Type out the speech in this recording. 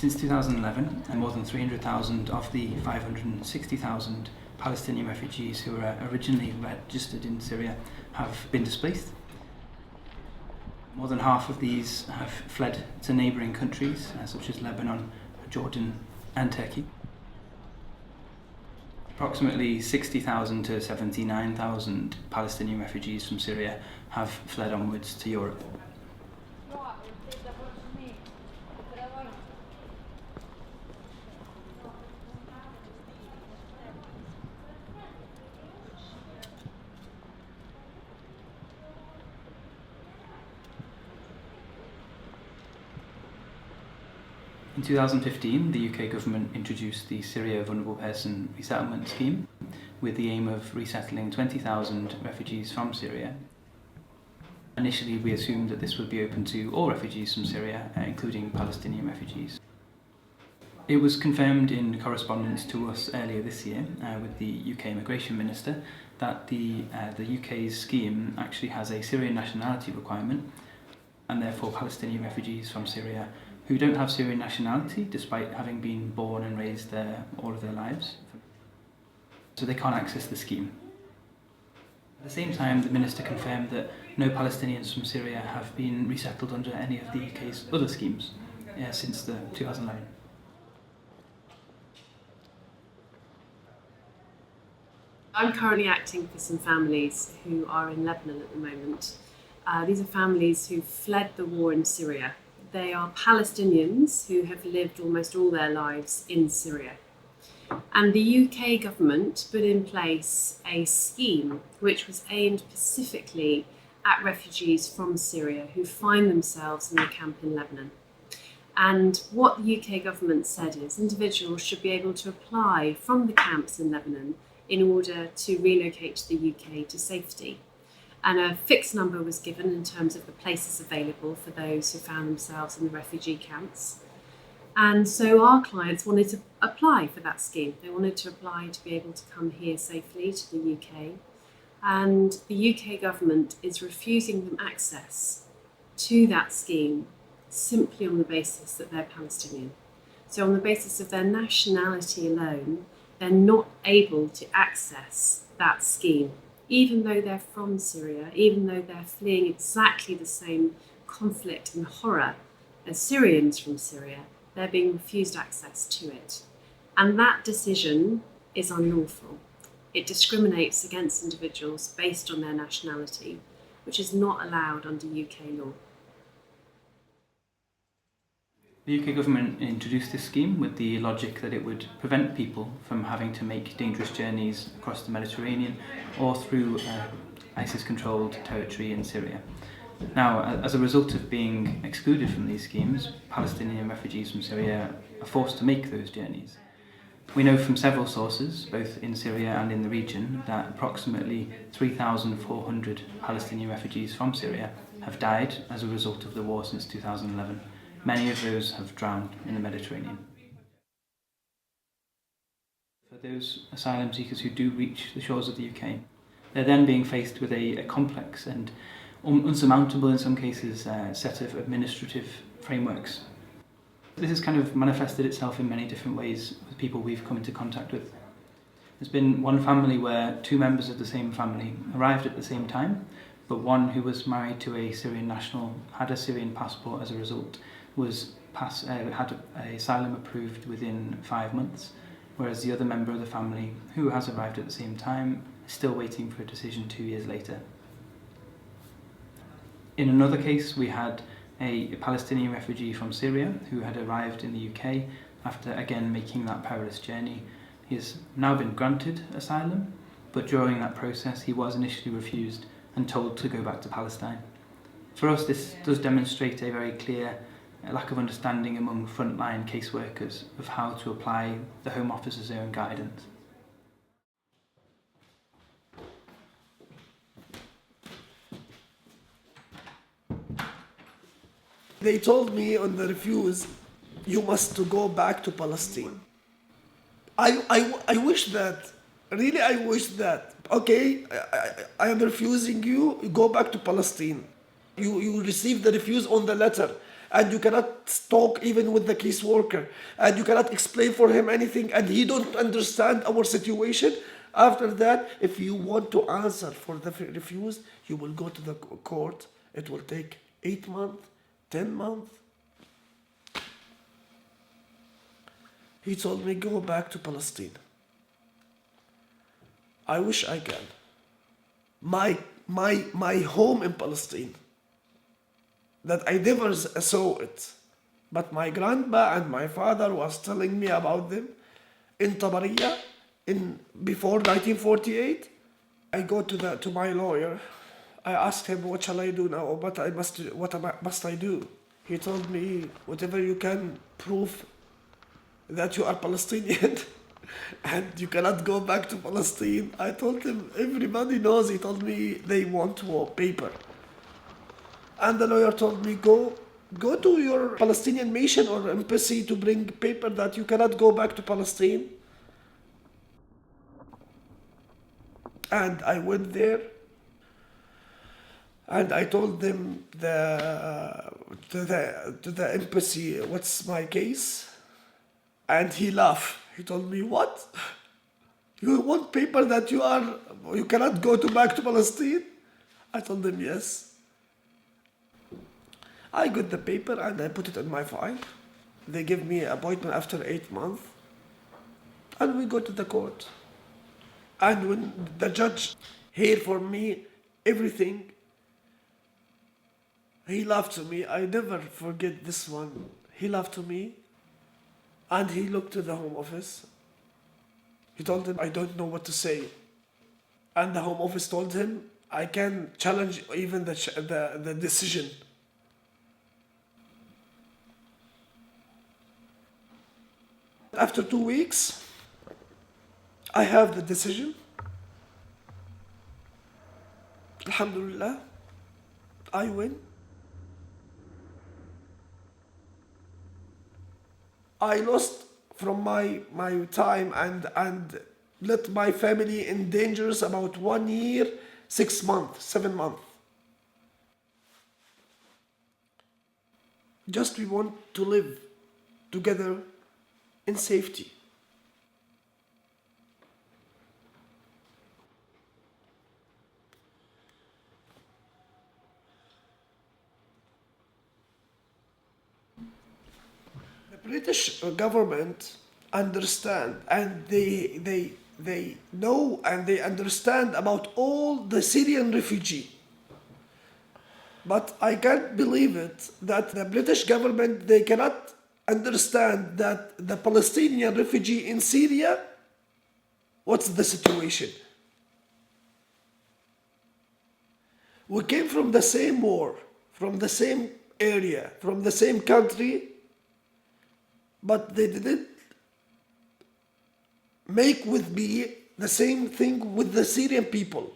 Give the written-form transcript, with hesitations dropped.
Since 2011, more than 300,000 of the 560,000 Palestinian refugees who were originally registered in Syria have been displaced. More than half of these have fled to neighbouring countries such as Lebanon, Jordan and Turkey. Approximately 60,000 to 79,000 Palestinian refugees from Syria have fled onwards to Europe. In 2015, the UK government introduced the Syria Vulnerable Person Resettlement Scheme with the aim of resettling 20,000 refugees from Syria. Initially, we assumed that this would be open to all refugees from Syria, including Palestinian refugees. It was confirmed in correspondence to us earlier this year with the UK Immigration Minister that the UK's scheme actually has a Syrian nationality requirement, and therefore Palestinian refugees from Syria who don't have Syrian nationality despite having been born and raised there all of their lives. So they can't access the scheme. At the same time, the Minister confirmed that no Palestinians from Syria have been resettled under any of the UK's other schemes since 2011. I'm currently acting for some families who are in Lebanon at the moment. These are families who fled the war in Syria. They are Palestinians who have lived almost all their lives in Syria. And the UK government put in place a scheme which was aimed specifically at refugees from Syria who find themselves in the camp in Lebanon. And what the UK government said is individuals should be able to apply from the camps in Lebanon in order to relocate to the UK to safety. And a fixed number was given in terms of the places available for those who found themselves in the refugee camps. And so our clients wanted to apply for that scheme. They wanted to apply to be able to come here safely to the UK. And the UK government is refusing them access to that scheme simply on the basis that they're Palestinian. So on the basis of their nationality alone, they're not able to access that scheme. Even though they're from Syria, even though they're fleeing exactly the same conflict and horror as Syrians from Syria, they're being refused access to it. And that decision is unlawful. It discriminates against individuals based on their nationality, which is not allowed under UK law. The UK government introduced this scheme with the logic that it would prevent people from having to make dangerous journeys across the Mediterranean or through ISIS-controlled territory in Syria. Now, as a result of being excluded from these schemes, Palestinian refugees from Syria are forced to make those journeys. We know from several sources, both in Syria and in the region, that approximately 3,400 Palestinian refugees from Syria have died as a result of the war since 2011. Many of those have drowned in the Mediterranean. For those asylum seekers who do reach the shores of the UK, they're then being faced with a complex and unsurmountable, in some cases, set of administrative frameworks. This has kind of manifested itself in many different ways with people we've come into contact with. There's been one family where two members of the same family arrived at the same time, but one who was married to a Syrian national, had a Syrian passport as a result, had asylum approved within 5 months, whereas the other member of the family, who has arrived at the same time, is still waiting for a decision 2 years later. In another case, we had a Palestinian refugee from Syria who had arrived in the UK after again making that perilous journey. He has now been granted asylum, but during that process he was initially refused and told to go back to Palestine. For us, this does demonstrate a very clear lack of understanding among frontline caseworkers of how to apply the Home Office's own guidance. They told me on the refuse, you must go back to Palestine. I wish that, really I wish that, okay, I am refusing you, go back to Palestine. You receive the refuse on the letter, and you cannot talk even with the caseworker, and you cannot explain for him anything, and he don't understand our situation. After that, if you want to answer for the refuse, you will go to the court. It will take 8 months, 10 months. He told me, go back to Palestine. I wish I can. My home in Palestine, that I never saw it, but my grandpa and my father was telling me about them in Tabariya before 1948. I go to my lawyer. I asked him, what shall I do now? What must I do? He told me, whatever you can prove that you are Palestinian and you cannot go back to Palestine. I told him, everybody knows. He told me they want paper. And the lawyer told me, go to your Palestinian mission or embassy to bring paper that you cannot go back to Palestine. And I went there, and I told them to the embassy, what's my case? And he laughed. He told me, what? You want paper that you cannot go back to Palestine? I told him, yes. I got the paper and I put it in my file. They give me an appointment after 8 months. And we go to the court. And when the judge heard from me everything, he laughed to me. I never forget this one. He laughed to me. And he looked to the Home Office. He told them, I don't know what to say. And the Home Office told him, I can challenge even the decision. After 2 weeks, I have the decision. Alhamdulillah, I win. I lost from my time and let my family in dangers about 1 year, 6 months, 7 months. Just we want to live together in safety. The British government understand, and they know and they understand about all the Syrian refugee. But I can't believe it that the British government, they cannot understand that the Palestinian refugee in Syria, what's the situation? We came from the same war, from the same area, from the same country, but they didn't make with me the same thing with the Syrian people.